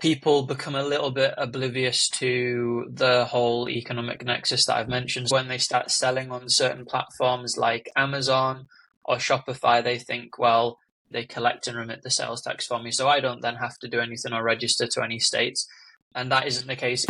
people become a little bit oblivious to the whole economic nexus that I've mentioned. When they start selling on certain platforms like Amazon or Shopify, they think, well, they collect and remit the sales tax for me, so I don't then have to do anything or register to any states. And that isn't the case.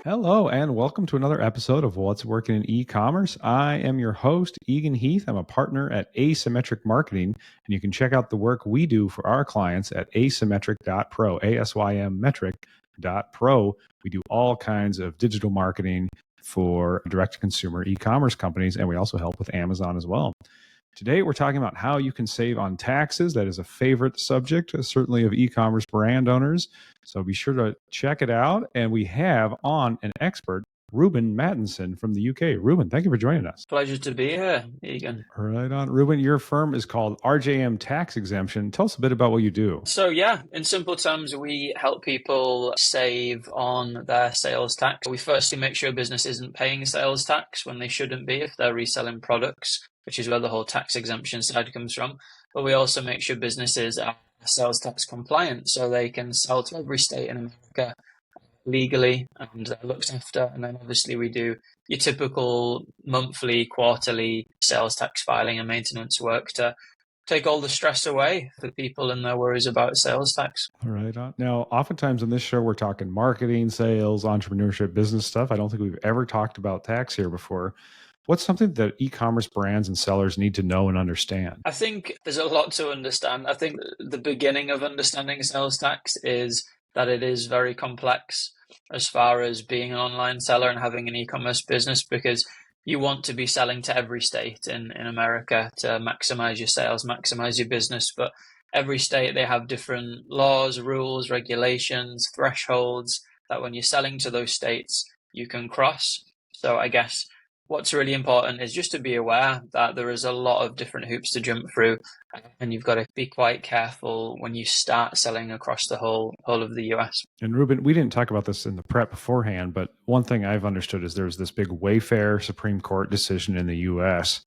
Hello, and welcome to another episode of What's Working in E-commerce. I am your host, Eagan Heath. I'm a partner at Asymmetric Marketing, and you can check out the work we do for our clients at asymmetric.pro, asymmetric.pro. We do all kinds of digital marketing for direct-to-consumer e-commerce companies, and we also help with Amazon as well. Today, we're talking about how you can save on taxes. That is a favorite subject, certainly of e-commerce brand owners. So be sure to check it out. And we have on an expert, Reuben Mattinson from the UK. Reuben, thank you for joining us. Pleasure to be here, Eagan. Right on. Reuben, your firm is called RJM Tax Exemption. Tell us a bit about what you do. So yeah, in simple terms, we help people save on their sales tax. We firstly make sure a business isn't paying sales tax when they shouldn't be if they're reselling products, which is where the whole tax exemption side comes from. But we also make sure businesses are sales tax compliant so they can sell to every state in America legally and looked after. And then obviously we do your typical monthly, quarterly sales tax filing and maintenance work to take all the stress away for people and their worries about sales tax. All right. Now, oftentimes on this show, we're talking marketing, sales, entrepreneurship, business stuff. I don't think we've ever talked about tax here before. What's something that e-commerce brands and sellers need to know and understand? I think there's a lot to understand. I think the beginning of understanding sales tax is that it is very complex as far as being an online seller and having an e-commerce business, because you want to be selling to every state in America to maximize your sales, maximize your business. But every state, they have different laws, rules, regulations, thresholds that when you're selling to those states, you can cross. So I guess what's really important is just to be aware that there is a lot of different hoops to jump through, and you've got to be quite careful when you start selling across the whole of the US. And Reuben, we didn't talk about this in the prep beforehand, but one thing I've understood is there's this big Wayfair Supreme Court decision in the US,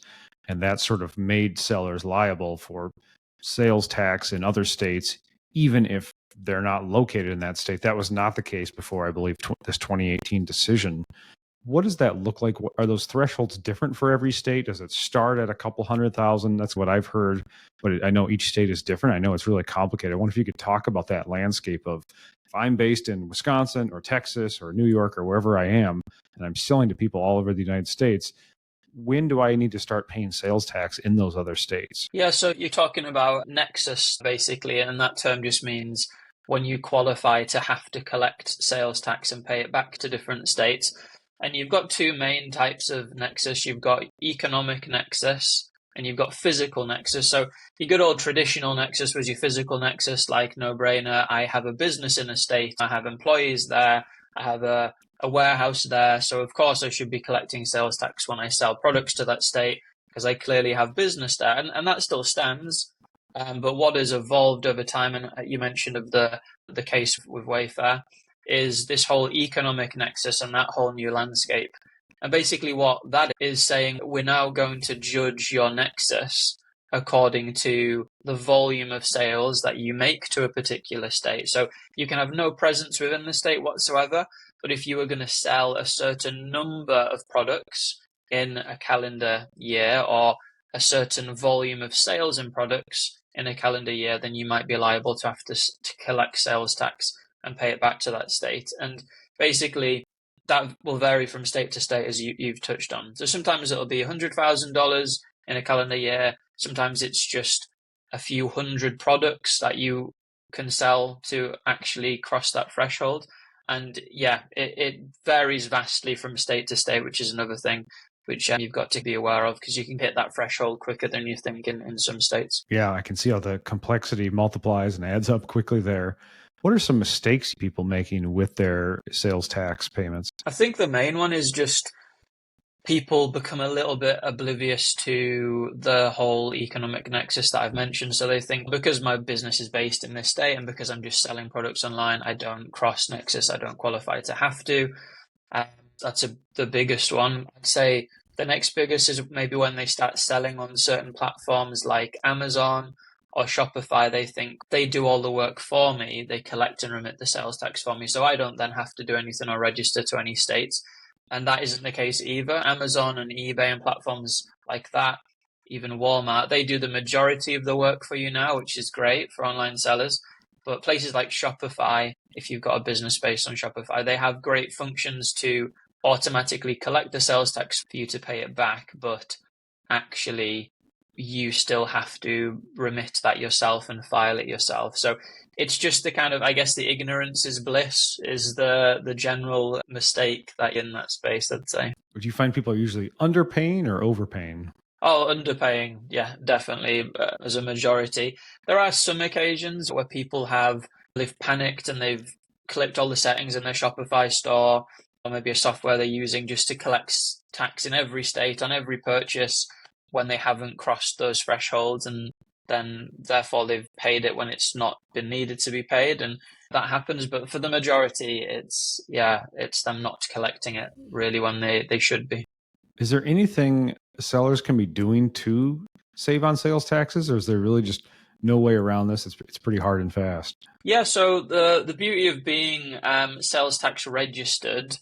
and that sort of made sellers liable for sales tax in other states, even if they're not located in that state. That was not the case before, I believe, this 2018 decision. What does that look like? Are those thresholds different for every state? Does it start at a couple 100,000? That's what I've heard, but I know each state is different. I know it's really complicated. I wonder if you could talk about that landscape of, if I'm based in Wisconsin or Texas or New York or wherever I am, and I'm selling to people all over the United States, when do I need to start paying sales tax in those other states? Yeah, so you're talking about Nexus, basically, and that term just means when you qualify to have to collect sales tax and pay it back to different states. And you've got two main types of nexus. You've got economic nexus and you've got physical nexus. So your good old traditional nexus was your physical nexus, like no-brainer. I have a business in a state. I have employees there. I have a warehouse there. So of course I should be collecting sales tax when I sell products to that state because I clearly have business there. And that still stands. But what has evolved over time, and you mentioned of the case with Wayfair, is this whole economic nexus and that whole new landscape. And basically what that is saying, we're now going to judge your nexus according to the volume of sales that you make to a particular state. So you can have no presence within the state whatsoever, but if you were going to sell a certain number of products in a calendar year or a certain volume of sales in products in a calendar year, then you might be liable to have to collect sales tax and pay it back to that state. And basically, that will vary from state to state, as you've touched on. So sometimes it'll be $100,000 in a calendar year. Sometimes it's just a few hundred products that you can sell to actually cross that threshold. And yeah, it varies vastly from state to state, which is another thing which you've got to be aware of, because you can hit that threshold quicker than you think in some states. Yeah, I can see how the complexity multiplies and adds up quickly there. What are some mistakes people making with their sales tax payments? I think the main one is just people become a little bit oblivious to the whole economic nexus that I've mentioned. So they think because my business is based in this state and because I'm just selling products online, I don't cross nexus, I don't qualify to have to. That's the biggest one. I'd say The next biggest is maybe when they start selling on certain platforms like Amazon or Shopify. They think they do all the work for me. They collect and remit the sales tax for me, so I don't then have to do anything or register to any states. And that isn't the case either. Amazon and eBay and platforms like that, even Walmart, they do the majority of the work for you now, which is great for online sellers. But places like Shopify, if you've got a business based on Shopify, they have great functions to automatically collect the sales tax for you to pay it back, but actually you still have to remit that yourself and file it yourself. So it's just the kind of, I guess, the ignorance is bliss is the general mistake that in that space, I'd say. Would you find people are usually underpaying or overpaying? Oh, underpaying, yeah, definitely, as a majority. There are some occasions where they've panicked and they've clicked all the settings in their Shopify store, or maybe a software they're using just to collect tax in every state on every purchase when they haven't crossed those thresholds, and then therefore they've paid it when it's not been needed to be paid, and that happens. But for the majority, it's them not collecting it really when they should be. Is there anything sellers can be doing to save on sales taxes, or is there really just no way around this? It's pretty hard and fast. Yeah, so the beauty of being sales tax registered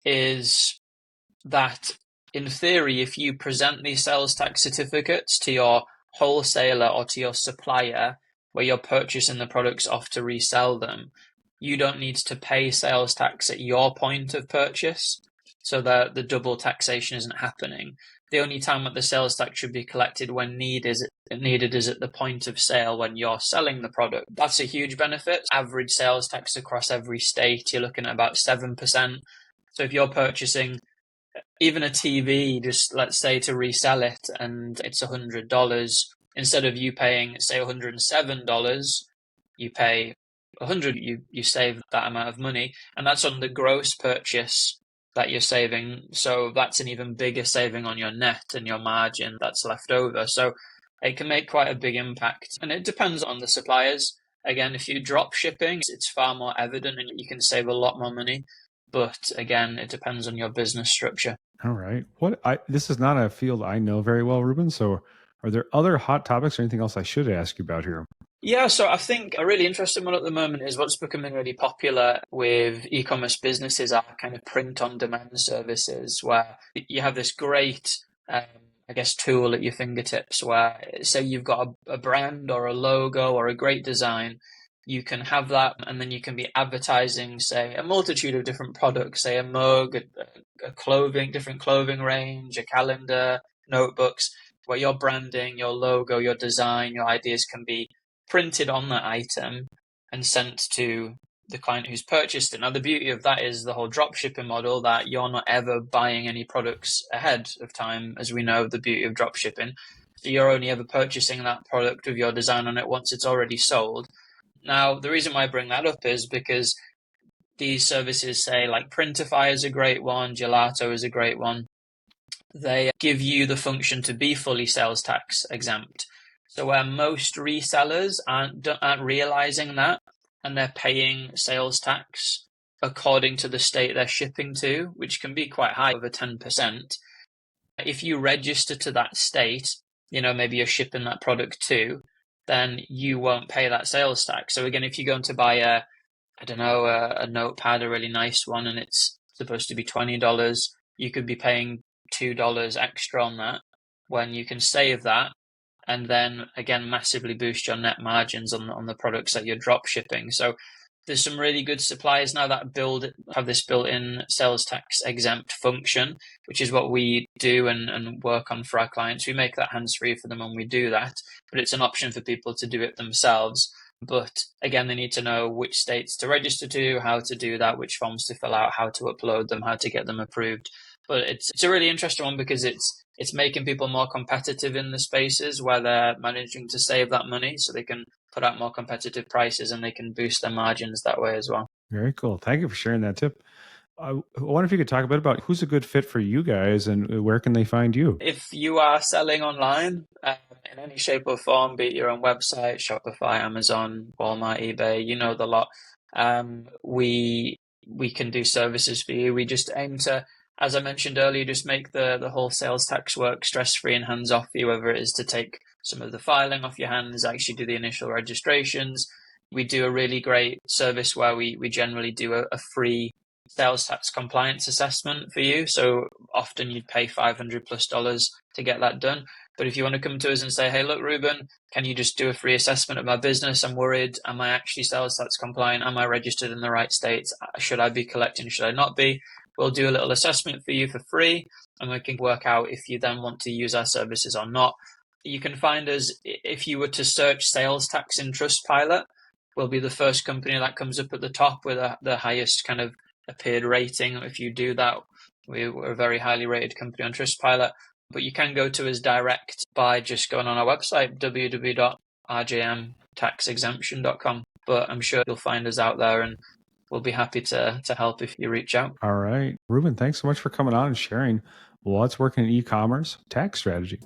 is that, in theory, if you present these sales tax certificates to your wholesaler or to your supplier where you're purchasing the products off to resell them, you don't need to pay sales tax at your point of purchase, so that the double taxation isn't happening. The only time that the sales tax should be collected when needed is at the point of sale when you're selling the product. That's a huge benefit. Average sales tax across every state, you're looking at about 7%. So if you're purchasing even a TV, just let's say to resell it, and it's $100, instead of you paying, say, $107, you pay $100. You save that amount of money, and that's on the gross purchase that you're saving. So that's an even bigger saving on your net and your margin that's left over. So it can make quite a big impact, and it depends on the suppliers. Again, if you drop shipping, it's far more evident and you can save a lot more money. But again, it depends on your business structure. All right. This is not a field I know very well, Reuben. So are there other hot topics or anything else I should ask you about here? Yeah, so I think a really interesting one at the moment is what's becoming really popular with e-commerce businesses are kind of print-on-demand services, where you have this great, tool at your fingertips where, say you've got a brand or a logo or a great design, you can have that, and then you can be advertising, say, a multitude of different products, say a mug, different clothing range, a calendar, notebooks, where your branding, your logo, your design, your ideas can be printed on that item and sent to the client who's purchased it. Now, the beauty of that is the whole drop shipping model, that you're not ever buying any products ahead of time, as we know the beauty of drop shipping. So you're only ever purchasing that product with your design on it once it's already sold. Now, the reason why I bring that up is because these services, say, like Printify is a great one, Gelato is a great one. They give you the function to be fully sales tax exempt. So where most resellers aren't realizing that, and they're paying sales tax according to the state they're shipping to, which can be quite high, over 10%. If you register to that state, maybe you're shipping that product to, then you won't pay that sales tax. So again, if you're going to buy a notepad, a really nice one, and it's supposed to be $20, you could be paying $2 extra on that, when you can save that and then again massively boost your net margins on the products that you're drop shipping. So there's some really good suppliers now that have this built-in sales tax exempt function, which is what we do and work on for our clients. We make that hands-free for them when we do that, but it's an option for people to do it themselves. But again, they need to know which states to register to, how to do that, which forms to fill out, how to upload them, how to get them approved. But it's a really interesting one because it's making people more competitive in the spaces where they're managing to save that money, so they can put out more competitive prices and they can boost their margins that way as well. Very cool. Thank you for sharing that tip. I wonder if you could talk a bit about who's a good fit for you guys and where can they find you? If you are selling online in any shape or form, be it your own website, Shopify, Amazon, Walmart, eBay, the lot, we can do services for you. We just aim to as I mentioned earlier, just make the whole sales tax work stress-free and hands-off for you, whether it is to take some of the filing off your hands, actually do the initial registrations. We do a really great service where we generally do a free sales tax compliance assessment for you. So often you'd pay $500+ to get that done. But if you want to come to us and say, hey, look, Reuben, can you just do a free assessment of my business? I'm worried. Am I actually sales tax compliant? Am I registered in the right states? Should I be collecting? Should I not be? We'll do a little assessment for you for free, and we can work out if you then want to use our services or not. You can find us, if you were to search sales tax in Trustpilot, we'll be the first company that comes up at the top with the highest kind of appeared rating. If you do that, we're a very highly rated company on Trustpilot. But you can go to us direct by just going on our website, www.rjmtaxexemption.com. But I'm sure you'll find us out there, and we'll be happy to help if you reach out. All right. Reuben, thanks so much for coming on and sharing what's working in e-commerce tax strategy.